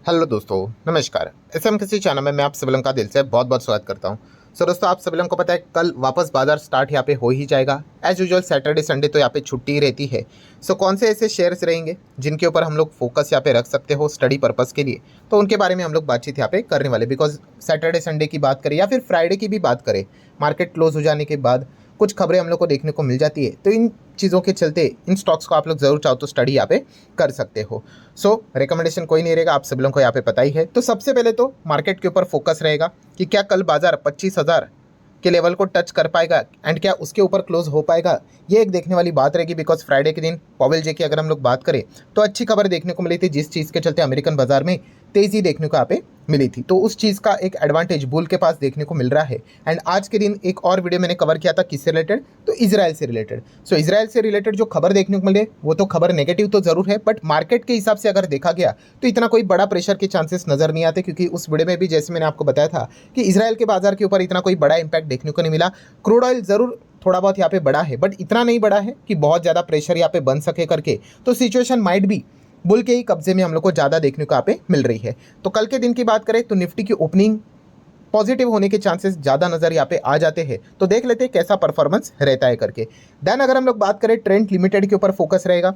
Hello दोस्तों, नमस्कार। SM किसी चैनल में मैं आप सभी लोगों का दिल से बहुत बहुत स्वागत करता हूं। दोस्तों, आप सभी लोगों को पता है कल वापस बाजार स्टार्ट यहाँ पे हो ही जाएगा। एज यूजुअल सैटरडे संडे तो यहाँ पे छुट्टी ही रहती है। कौन से ऐसे शेयर्स रहेंगे जिनके ऊपर हम लोग फोकस यहाँ पे रख सकते हो स्टडी पर्पस के लिए, तो उनके बारे में हम लोग बातचीत यहाँ पे करने वाले। बिकॉज सैटरडे संडे की बात करें या फिर फ्राइडे की भी बात करें, मार्केट क्लोज हो जाने के बाद कुछ खबरें हम लोग को देखने को मिल जाती है। तो इन चीज़ों के चलते इन स्टॉक्स को आप लोग ज़रूर चाहो तो स्टडी यहाँ पे कर सकते हो। रिकमेंडेशन कोई नहीं रहेगा, आप सब लोगों को यहाँ पे पता ही है। तो सबसे पहले तो मार्केट के ऊपर फोकस रहेगा कि क्या कल बाजार 25,000 के लेवल को टच कर पाएगा एंड क्या उसके ऊपर क्लोज हो पाएगा, ये एक देखने वाली बात रहेगी। बिकॉज फ्राइडे के दिन पॉवेल जे की अगर हम लोग बात करें तो अच्छी खबर देखने को मिली थी, जिस चीज़ के चलते अमेरिकन बाजार में तेज़ी देखने को यहाँ पे मिली थी। तो उस चीज़ का एक एडवांटेज बुल के पास देखने को मिल रहा है। एंड आज के दिन एक और वीडियो मैंने कवर किया था किससे रिलेटेड, तो इजराइल से रिलेटेड। इजराइल से रिलेटेड जो खबर देखने को मिले वो तो खबर नेगेटिव तो जरूर है, बट मार्केट के हिसाब से अगर देखा गया तो इतना कोई बड़ा प्रेशर के चांसेस नजर नहीं आते। क्योंकि उस वीडियो में भी जैसे मैंने आपको बताया था कि इजराइल के बाजार के ऊपर इतना कोई बड़ा इंपैक्ट देखने को नहीं मिला। क्रूड ऑयल जरूर थोड़ा बहुत यहाँ पे बड़ा है, बट इतना नहीं बड़ा है कि बहुत ज़्यादा प्रेशर यहाँ पे बन सके करके। तो सिचुएशन माइट भी बुल के ही कब्जे में हम लोग को ज़्यादा देखने को यहाँ पे मिल रही है। तो कल के दिन की बात करें तो निफ्टी की ओपनिंग पॉजिटिव होने के चांसेस ज़्यादा नज़र यहाँ पे आ जाते हैं। तो देख लेते हैं कैसा परफॉर्मेंस रहता है करके। देन अगर हम लोग बात करें ट्रेंड लिमिटेड के ऊपर फोकस रहेगा,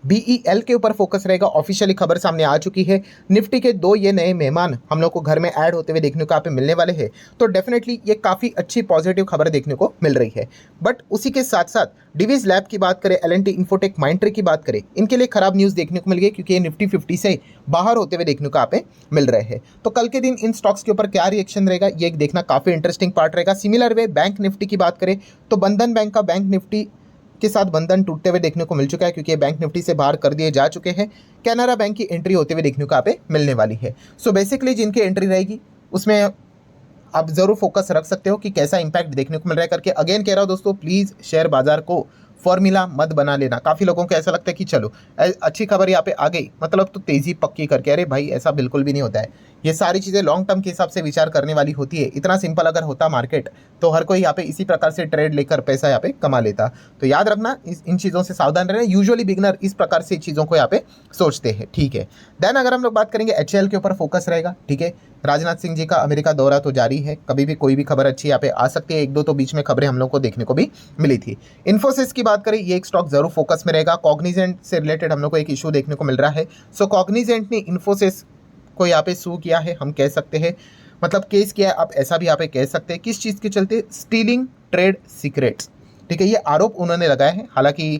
BEL के ऊपर फोकस रहेगा। ऑफिशियली खबर सामने आ चुकी है, निफ्टी के 2 ये नए मेहमान हम लोग को घर में ऐड होते हुए देखने को यहाँ पे मिलने वाले हैं। तो डेफिनेटली ये काफ़ी अच्छी पॉजिटिव खबर देखने को मिल रही है। बट उसी के साथ साथ डिवीज लैब की बात करें, L&T इन्फोटेक, माइंडट्री की बात करें, इनके लिए खराब न्यूज़ देखने को मिल गई क्योंकि ये निफ्टी 50 से बाहर होते हुए देखने को यहाँ पे मिल रहे हैं। तो कल के दिन इन स्टॉक्स के ऊपर क्या रिएक्शन रहेगा ये एक देखना काफ़ी इंटरेस्टिंग पार्ट रहेगा। सिमिलर वे बैंक निफ्टी की बात करें तो बंधन बैंक का बैंक निफ्टी के साथ बंधन टूटते हुए देखने को मिल चुका है क्योंकि ये बैंक निफ्टी से बाहर कर दिए जा चुके हैं। कैनरा बैंक की एंट्री होते हुए देखने को यहाँ पे मिलने वाली है। बेसिकली जिनकी एंट्री रहेगी उसमें आप जरूर फोकस रख सकते हो कि कैसा इंपैक्ट देखने को मिल रहा है करके। अगेन कह रहा हूँ दोस्तों, प्लीज़ शेयर बाजार को फॉर्मूला मत बना लेना। काफ़ी लोगों को ऐसा लगता है कि चलो अच्छी खबर यहाँ पे आ गई मतलब तो तेज़ी पक्की करके। अरे भाई, ऐसा बिल्कुल भी नहीं होता है। ये सारी चीज़ें लॉन्ग टर्म के हिसाब से विचार करने वाली होती है। इतना सिंपल अगर होता मार्केट तो हर कोई यहाँ पे इसी प्रकार से ट्रेड लेकर पैसा यहाँ पे कमा लेता। तो याद रखना, इन चीज़ों से सावधान रहना। यूजुअली बिगनर इस प्रकार से चीज़ों को यहाँ पे सोचते हैं, ठीक है। देन अगर हम लोग बात करेंगे HAL के ऊपर फोकस रहेगा, ठीक है। राजनाथ सिंह जी का अमेरिका दौरा तो जारी है, कभी भी कोई भी खबर अच्छी यहाँ पे आ सकती है। एक दो तो बीच में खबरें हम लोग को देखने को भी मिली थी। इन्फोसिस की बात करें, ये एक स्टॉक जरूर फोकस में रहेगा। कॉग्निजेंट से रिलेटेड हम लोग को एक इशू देखने को मिल रहा है। कॉग्निजेंट ने इन्फोसिस को यहाँ पे सू किया है, हम कह सकते हैं, मतलब केस किया है, आप ऐसा भी यहाँ पे कह सकते हैं। किस चीज़ के चलते? स्टीलिंग ट्रेड सीक्रेट्स, ठीक है। ये आरोप उन्होंने लगाया है। हालांकि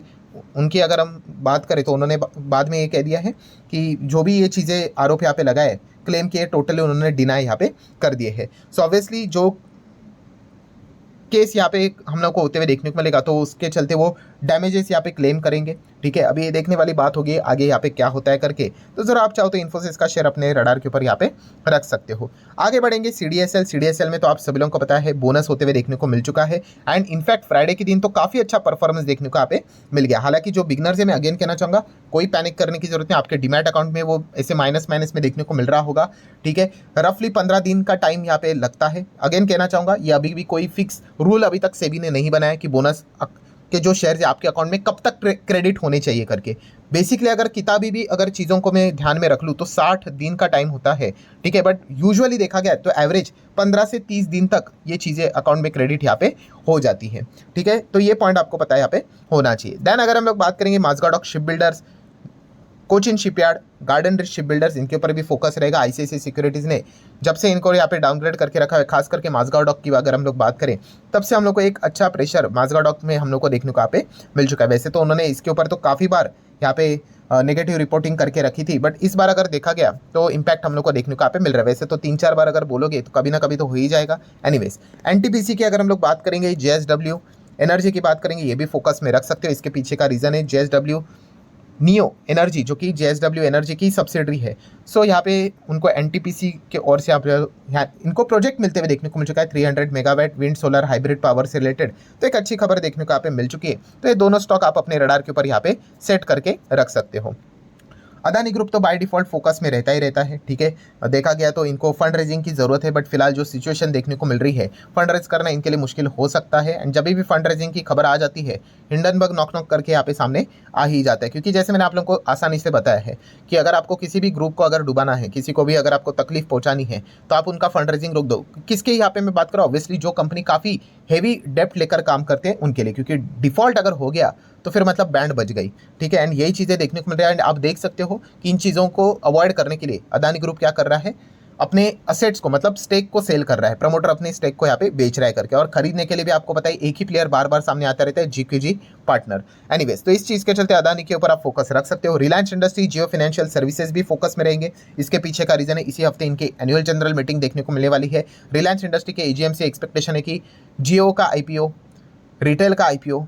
उनकी अगर हम बात करें तो उन्होंने बाद में ये कह दिया है कि जो भी ये चीज़ें आरोप यहाँ पे लगाए, क्लेम किए, टोटली उन्होंने डिनाई यहाँ पे कर दिए हैं। ऑब्वियसली जो केस यहाँ पे हम लोग को होते हुए देखने को मिलेगा तो उसके चलते वो डैमेजेस यहाँ पे क्लेम करेंगे, ठीक है। अभी ये देखने वाली बात होगी आगे यहाँ पे क्या होता है करके। तो जरा आप चाहो तो इन्फोसिस का शेयर अपने रडार के ऊपर यहाँ पे रख सकते हो। आगे बढ़ेंगे CDSL में तो आप सभी लोगों को पता है बोनस होते हुए देखने को मिल चुका है। एंड इनफैक्ट फ्राइडे के दिन तो काफ़ी अच्छा परफॉर्मेंस देखने को यहाँ पे मिल गया। हालांकि जो बिगनर्स है, मैं अगेन कहना चाहूँगा, कोई पैनिक करने की जरूरत नहीं। आपके डीमैट अकाउंट में वो ऐसे माइनस में देखने को मिल रहा होगा, ठीक है। रफली 15 दिन का टाइम यहाँ पे लगता है। अगेन कहना चाहूँगा, ये अभी भी कोई फिक्स रूल अभी तक सेबी ने नहीं बनाया कि बोनस के जो शेयर है आपके अकाउंट में कब तक क्रेडिट होने चाहिए करके। बेसिकली अगर किताबी भी अगर चीज़ों को मैं ध्यान में रख लूँ तो 60 दिन का टाइम होता है, ठीक है। बट यूजुअली देखा गया तो एवरेज 15 से 30 दिन तक ये चीज़ें अकाउंट में क्रेडिट यहाँ पे हो जाती है, ठीक है। तो ये पॉइंट आपको पता है यहाँ पे होना चाहिए। देन अगर हम लोग बात करेंगे Mazagon shipbuilders, Cochin shipyard, Garden Reach shipbuilders, इनके ऊपर भी फोकस रहेगा। ICICI सिक्योरिटीज़ ने जब से इनको यहाँ पे डाउनग्रेड करके रखा है, खास करके माज़गार्ड की अगर हम लोग बात करें, तब से हम लोग को एक अच्छा प्रेशर माज़गार्ड में हम लोग को देखने को यहाँ पे मिल चुका है। वैसे तो उन्होंने इसके ऊपर तो काफ़ी बार यहाँ पे नेगेटिव रिपोर्टिंग करके रखी थी, बट इस बार अगर देखा गया तो इम्पैक्ट हम लोग को देखने को यहाँ पे मिल रहा है। वैसे तो 3-4 बार अगर बोलोगे तो कभी ना कभी तो हो ही जाएगा। एनीवेज, NTPC की अगर हम लोग बात करेंगे, JSW एनर्जी की बात करेंगे, ये भी फोकस में रख सकते हो। इसके पीछे का रीज़न है JSW नियो एनर्जी, जो कि JSW एनर्जी की सब्सिडरी है। यहाँ पे उनको NTPC के ओर से यहाँ इनको प्रोजेक्ट मिलते हुए देखने को मिल चुका है 300 megawatt wind solar hybrid power से रिलेटेड। तो एक अच्छी खबर देखने को यहाँ पे मिल चुकी है। तो ये दोनों स्टॉक आप अपने रडार के ऊपर यहाँ पे सेट करके रख सकते हो। अदानी ग्रुप तो बाय डिफॉल्ट फोकस में रहता ही रहता है, ठीक है। देखा गया तो इनको फंड रेजिंग की जरूरत है, बट फिलहाल जो सिचुएशन देखने को मिल रही है फंड रेज करना इनके लिए मुश्किल हो सकता है। एंड जब भी फंड रेजिंग की खबर आ जाती है हिंडनबर्ग नॉक नॉक करके यहाँ पे सामने आ ही जाता है, क्योंकि जैसे मैंने आप लोगों को आसानी से बताया है कि अगर आपको किसी भी ग्रुप को अगर डुबाना है, किसी को भी अगर आपको तकलीफ पहुंचानी है, तो आप उनका फंड रेजिंग रोक दो। किसके यहाँ पे मैं बात करूँ, ऑब्वियसली जो कंपनी काफ़ी हेवी डेप्ट लेकर काम करते हैं उनके लिए, क्योंकि डिफॉल्ट अगर हो गया तो फिर मतलब बैंड बज गई, ठीक है। एंड यही चीज़ें देखने को मिल रहा है। एंड आप देख सकते हो कि इन चीज़ों को अवॉइड करने के लिए अदानी ग्रुप क्या कर रहा है, अपने असेट्स को मतलब स्टेक को सेल कर रहा है, प्रमोटर अपने स्टेक को यहाँ पे बेच रहा है करके। और खरीदने के लिए भी आपको पता है एक ही प्लेयर बार बार सामने आता रहता है, जीक्यूजी पार्टनर। एनीवेज, तो इस चीज़ के चलते अदानी के ऊपर आप फोकस रख सकते हो। रिलायंस इंडस्ट्री, जियो फाइनेंशियल सर्विसेज भी फोकस में रहेंगे। इसके पीछे का रीजन है इसी हफ्ते इनके एनुअल जनरल मीटिंग देखने को मिलने वाली है। रिलायंस इंडस्ट्री के एजीएम से एक्सपेक्टेशन है कि जियो का आईपीओ, रिटेल का आईपीओ,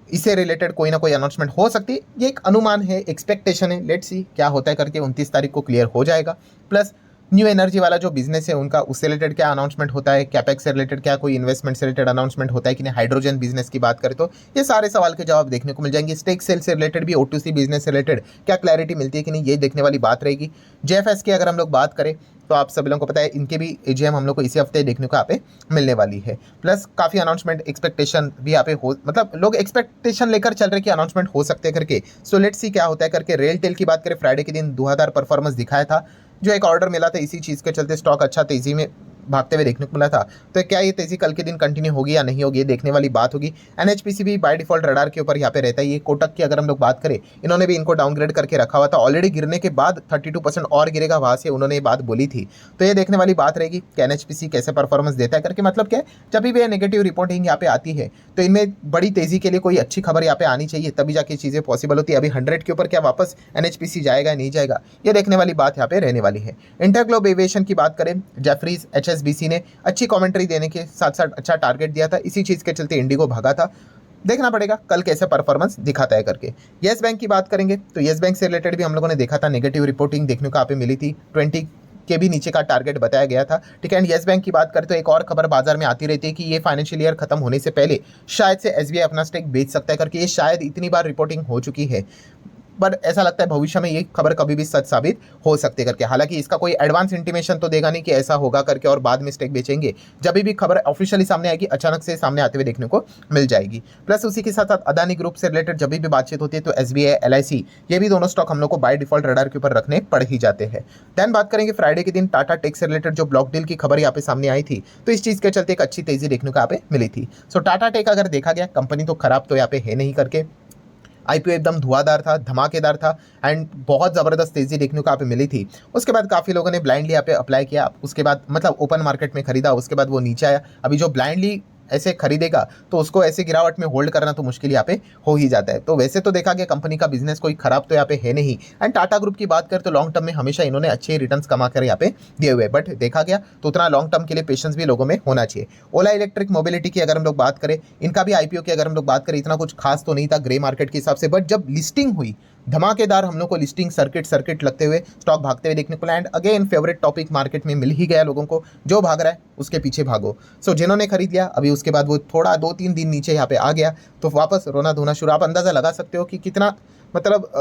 इससे रिलेटेड कोई ना कोई अनाउंसमेंट हो सकती है। ये एक अनुमान है, एक्सपेक्टेशन है, लेट्स सी क्या होता है करके। 29 तारीख को क्लियर हो जाएगा। प्लस न्यू एनर्जी वाला जो बिजनेस है उनका, उससे रिलेटेड क्या अनाउंसमेंट होता है, कैपेक्स से रिलेटेड क्या कोई इन्वेस्टमेंट से रिलेटेड अनाउंसमेंट होता है कि नहीं, हाइड्रोजन बिजनेस की बात करें तो ये सारे सवाल के जवाब देखने को मिल जाएंगे। स्टेक सेल से रिलेटेड भी, O2C बिजनेस से रिलेटेड क्या क्लैरिटी मिलती है कि नहीं, ये देखने वाली बात रहेगी। JFS की अगर हम लोग बात करें तो आप सभी लोगों को पता है इनके भी एजीएम हम लोग को इसी हफ्ते देखने को यहाँ पे मिलने वाली है। प्लस काफ़ी अनाउंसमेंट एक्सपेक्टेशन भी यहाँ पे हो, मतलब लोग एक्सपेक्टेशन लेकर चल रहे कि अनाउंसमेंट हो सकते हैं करके। सो लेट्स सी क्या होता है करके। रेल टेल की बात करें, फ्राइडे के दिन 2000 परफॉर्मेंस दिखाया था, जो एक ऑर्डर मिला था, इसी चीज़ के चलते स्टॉक अच्छा तेज़ी में भागते हुए देखने को मिला था। तो क्या ये तेज़ी कल के दिन कंटिन्यू होगी या नहीं होगी, ये देखने वाली बात होगी। NHPC भी बाय डिफॉल्ट रडार के ऊपर यहाँ पे रहता है। ये कोटक की अगर हम लोग बात करें, इन्होंने भी इनको डाउनग्रेड करके रखा हुआ था, ऑलरेडी गिरने के बाद 32% और गिरेगा, वहाँ से उन्होंने ये बात बोली थी। तो ये देखने वाली बात रहेगी कि NHPC कैसे परफॉर्मेंस देता है करके। मतलब क्या है, जब भी नेगेटिव रिपोर्टिंग यहाँ पे आती है तो इनमें बड़ी तेज़ी के लिए कोई अच्छी खबर यहाँ पे आनी चाहिए, तभी जाके चीज़ें पॉसिबल होती है। अभी 100 के ऊपर क्या वापस NHPC जाएगा नहीं जाएगा, ये देखने वाली बात यहाँ पे रहने वाली है। इंटरग्लोब एविएशन की बात करें, जेफरीज HSBC ने अच्छी कमेंट्री देने के साथ साथ अच्छा टारगेट दिया था, इसी चीज़ के चलते इंडिगो भागा था। देखना पड़ेगा कल कैसे परफॉर्मेंस दिखाता है करके। येस बैंक की बात करेंगे तो येस बैंक से रिलेटेड भी हम लोगों ने देखा था, नेगेटिव रिपोर्टिंग देखने को यहाँ पे मिली थी, 20 के भी नीचे का टारगेट बताया गया था, ठीक है। एंड येस बैंक की बात करें तो एक और खबर बाजार में आती रहती है कि ये फाइनेंशियल ईयर खत्म होने से पहले शायद से SBI अपना स्टेक बेच सकता है करके। ये शायद इतनी बार रिपोर्टिंग हो चुकी है, बट ऐसा लगता है भविष्य में ये खबर कभी भी सच साबित हो सकती है करके। हालांकि इसका कोई एडवांस इंटीमेशन तो देगा नहीं कि ऐसा होगा करके और बाद में स्टेक बेचेंगे। जब भी खबर ऑफिशियली सामने आएगी अचानक से सामने आते हुए देखने को मिल जाएगी। प्लस उसी के साथ साथ अदानी ग्रुप से रिलेटेड जब भी बातचीत होती है तो SBI, LIC, ये भी दोनों स्टॉक हम लोग को बाय डिफॉल्ट रडार के ऊपर रखने पड़ ही जाते हैं। देन बात करेंगे फ्राइडे के दिन टाटा टेक से रिलेटेड जो ब्लॉक डील की खबर यहाँ पे सामने आई थी, तो इस चीज़ के चलते एक अच्छी तेजी देखने को यहाँ पे मिली थी। सो टाटा टेक अगर देखा गया, कंपनी तो खराब तो यहाँ पे है नहीं करके। IPO एकदम धुआंधार था, धमाकेदार था एंड बहुत ज़बरदस्त तेज़ी देखने को यहाँ पे मिली थी। उसके बाद काफ़ी लोगों ने ब्लाइंडली यहाँ पे अप्लाई किया, उसके बाद मतलब ओपन मार्केट में खरीदा, उसके बाद वो नीचे आया। अभी जो ब्लाइंडली ऐसे खरीदेगा तो उसको ऐसे गिरावट में होल्ड करना तो मुश्किल यहाँ पे हो ही जाता है। तो वैसे तो देखा गया कंपनी का बिजनेस कोई खराब तो यहाँ पे है नहीं। एंड टाटा ग्रुप की बात करें तो लॉन्ग टर्म में हमेशा इन्होंने अच्छे रिटर्न्स कमा कर यहाँ पे दिए हुए, बट देखा गया तो उतना लॉन्ग टर्म के लिए पेशेंस भी लोगों में होना चाहिए। ओला इलेक्ट्रिक मोबिलिटी की अगर हम लोग बात करें, इनका भी IPO की अगर हम लोग बात करें इतना कुछ खास तो नहीं था ग्रे मार्केट के हिसाब से, बट जब लिस्टिंग हुई धमाकेदार हम लोग को लिस्टिंग सर्किट लगते हुए स्टॉक भागते हुए देखने को land. Again favourite topic market में मिल ही गया लोगों को, जो भाग रहा है उसके पीछे भागो। सो जिन्होंने खरीद लिया अभी उसके बाद वो थोड़ा 2-3 दिन नीचे यहाँ पे आ गया तो वापस रोना धोना शुरू। आप अंदाज़ा लगा सकते हो कि कितना मतलब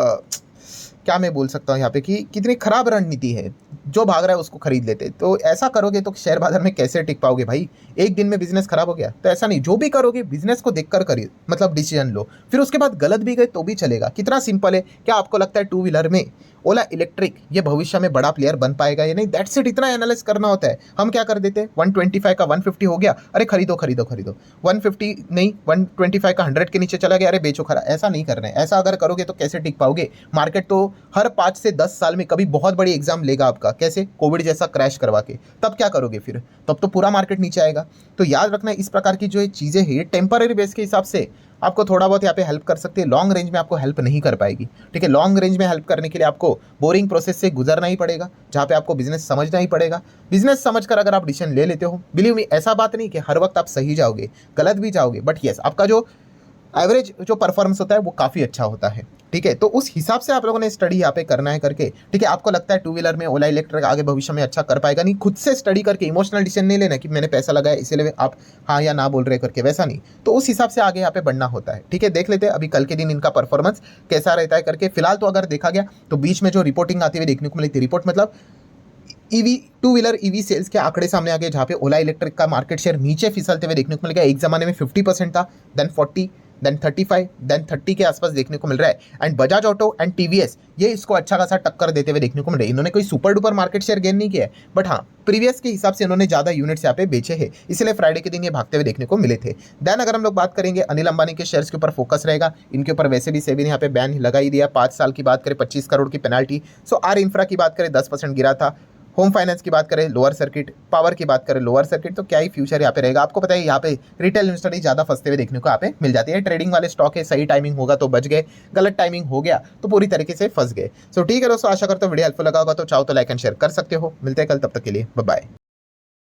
क्या मैं बोल सकता हूँ यहाँ पे कि कितनी खराब रणनीति है। जो भाग रहा है उसको खरीद लेते, तो ऐसा करोगे तो शेयर बाजार में कैसे टिक पाओगे भाई। एक दिन में बिजनेस खराब हो गया तो ऐसा नहीं, जो भी करोगे बिजनेस को देखकर करिए, मतलब डिसीजन लो, फिर उसके बाद गलत भी गए तो भी चलेगा। कितना सिंपल है। क्या आपको लगता है 2 व्हीलर में ओला इलेक्ट्रिक ये भविष्य में बड़ा प्लेयर बन पाएगा या नहीं? दैट्स इट, इतना एनालाइज करना होता है। हम क्या कर देते हैं, 125 का 150 हो गया, अरे खरीदो खरीदो खरीदो, 150 नहीं 125 का 100 के नीचे चला गया, अरे बेचो खरा। ऐसा नहीं करना है। ऐसा अगर करोगे तो कैसे टिक पाओगे। मार्केट तो हर 5 से 10 साल में कभी बहुत बड़ी एग्जाम लेगा आपका, कैसे, कोविड जैसा क्रैश करवा के। तब क्या करोगे फिर, तब तो पूरा मार्केट नीचे आएगा। तो याद रखना इस प्रकार की जो चीज़ें हैं ये टेम्पररी बेस के हिसाब से आपको थोड़ा बहुत यहाँ पे हेल्प कर सकती है, लॉन्ग रेंज में आपको हेल्प नहीं कर पाएगी, ठीक है। लॉन्ग रेंज में हेल्प करने के लिए आपको बोरिंग प्रोसेस से गुजरना ही पड़ेगा, जहाँ पे आपको बिजनेस समझना ही पड़ेगा। बिजनेस समझकर अगर आप डिसीजन ले लेते हो, बिलीव मी, ऐसा बात नहीं कि हर वक्त आप सही जाओगे, गलत भी जाओगे, बट यस आपका जो एवरेज जो परफॉर्मेंस होता है वो काफ़ी अच्छा होता है। ठीक है, तो उस हिसाब से आप लोगों ने स्टडी यहाँ पे करना है करके। ठीक है, आपको लगता है टू व्हीलर में ओला इलेक्ट्रिक आगे भविष्य में अच्छा कर पाएगा, नहीं, खुद से स्टडी करके इमोशनल डिसीजन नहीं लेना कि मैंने पैसा लगाया इसीलिए आप हाँ या ना बोल रहे करके, वैसा नहीं। तो उस हिसाब से आगे यहाँ पे बढ़ना होता है। ठीक है, देख लेते हैं अभी कल के दिन इनका परफॉर्मेंस कैसा रहता है करके। फिलहाल तो अगर देखा गया तो बीच में जो रिपोर्टिंग आती हुई देखने को मिली थी, रिपोर्ट मतलब EV two wheeler EV sales के आंकड़े सामने आ गए, जहाँ पे ओला इलेक्ट्रिक का मार्केट शेयर नीचे फिसलते हुए देखने को मिल गया। एक जमाने में 50% था, देन 40, देन 35, देन 30 के आसपास देखने को मिल रहा है। And Bajaj auto and TVS ये इसको अच्छा खासा टक्कर देते हुए देखने को मिल रहा है। इन्होंने कोई super duper market share gain नहीं किया है, बट हाँ प्रीवियस के हिसाब से इन्होंने ज़्यादा यूनिट्स यहाँ पे बेचे हैं, इसलिए फ्राइडे के दिन ये भागते हुए देखने को मिले थे। देन अगर हम लोग बात करेंगे अनिल अंबानी के शेयर्स के ऊपर फोकस रहेगा। इनके ऊपर वैसे भी सेबी ने यहाँ पे बैन लगा ही दिया। 5 साल की बात करें 25 करोड़ की पेनाल्टी। सो आर इंफ्रा की बात करें 10% गिरा था। होम फाइनेंस की बात करें लोअर सर्किट, पावर की बात करें लोअर सर्किट। तो क्या ही फ्यूचर यहाँ पे रहेगा। आपको पता है यहाँ पे रिटेल इन्वेस्टर ही ज़्यादा फंसते हुए देखने को यहाँ पे मिल जाती है। ट्रेडिंग वाले स्टॉक है, सही टाइमिंग होगा तो बच गए, गलत टाइमिंग हो गया तो पूरी तरीके से फंस गए। सो ठीक है दोस्तों, आशा करता हूँ वीडियो हेल्पफुल लगा होगा, तो चाहो तो लाइक एंड शेयर कर सकते हो। मिलते हैं कल, तब तक के लिए बाय बाय।